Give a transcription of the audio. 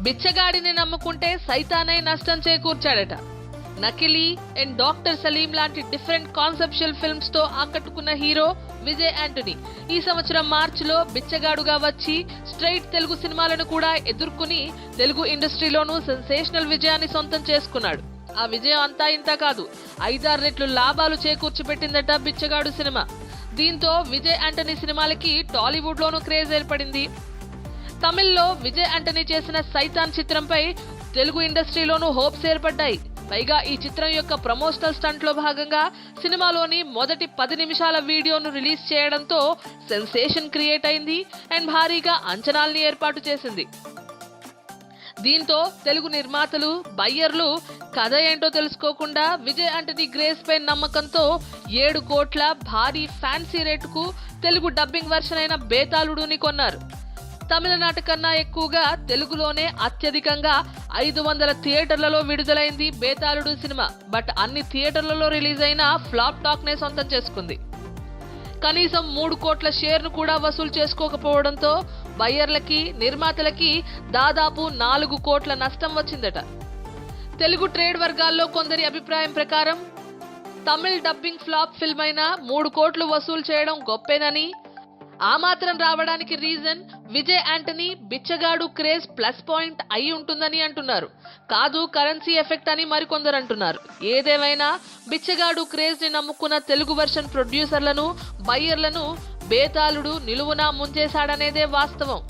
బిచ్చగాడిని నమ్ముకుంటే సైతానై నష్టం చేకూర్చాడట. నకిలీ అండ్ డాక్టర్ సలీం లాంటి డిఫరెంట్ కాన్సెప్చువల్ ఫిల్మ్స్ తో ఆకట్టుకున్న హీరో విజయ్ యాంటనీ ఈ సంవత్సరం మార్చిలో బిచ్చగాడుగా వచ్చి స్ట్రైట్ తెలుగు సినిమాలను కూడా ఎదుర్కొని తెలుగు ఇండస్ట్రీలోనూ సెన్సేషనల్ విజయాన్ని సొంతం చేసుకున్నాడు. ఆ విజయం అంతా ఇంత కాదు, 5-6 రెట్లు లాభాలు చేకూర్చిపెట్టిందట బిచ్చగాడు సినిమా. దీంతో విజయ్ యాంటనీ సినిమాలకి టాలీవుడ్ లోనూ క్రేజ్ ఏర్పడింది. తమిళ్లో విజయ్ యాంటనీ చేసిన సైతాన్ చిత్రంపై తెలుగు ఇండస్ట్రీలోనూ హోప్స్ ఏర్పడ్డాయి. పైగా ఈ చిత్రం యొక్క ప్రమోషనల్ స్టంట్ లో భాగంగా సినిమాలోని మొదటి 10 నిమిషాల వీడియోను రిలీజ్ చేయడంతో సెన్సేషన్ క్రియేట్ అయింది అండ్ భారీగా అంచనాల్ని ఏర్పాటు చేసింది. దీంతో తెలుగు నిర్మాతలు, బయ్యర్లు కథ ఏంటో తెలుసుకోకుండా విజయ్ యాంటనీ గ్రేస్ పై నమ్మకంతో 7 కోట్ల భారీ ఫ్యాన్సీ రేటుకు తెలుగు డబ్బింగ్ వర్షన్ అయిన బేతాళుడుని కొన్నారు. తమిళనాట కన్నా ఎక్కువగా తెలుగులోనే అత్యధికంగా 500 థియేటర్లలో విడుదలైంది బేతాళుడు సినిమా. బట్ అన్ని థియేటర్లలో రిలీజ్ అయిన ఫ్లాప్ టాక్ నే సొంతం చేసుకుంది. కనీసం 3 కోట్ల షేర్ను కూడా వసూలు చేసుకోకపోవడంతో బయ్యర్లకి, నిర్మాతలకి దాదాపు 4 కోట్ల నష్టం వచ్చిందట. తెలుగు ట్రేడ్ వర్గాల్లో కొందరి అభిప్రాయం ప్రకారం తమిళ్ డబ్బింగ్ ఫ్లాప్ ఫిల్మ్ అయినా 3 కోట్లు వసూలు చేయడం గొప్పేనని, ఆ మాత్రం రావడానికి రీజన్ విజయ్ యాంటనీ బిచ్చగాడు క్రేజ్ ప్లస్ పాయింట్ అయి ఉంటుందని అంటున్నారు. కాదు, కరెన్సీ ఎఫెక్ట్ అని మరికొందరు అంటున్నారు. ఏదేమైనా బిచ్చగాడు క్రేజ్ ని నమ్ముకున్న తెలుగు వర్షన్ ప్రొడ్యూసర్లను, బయ్యర్లను బేతాళుడు నిలువునా ముంచేశాడనేదే వాస్తవం.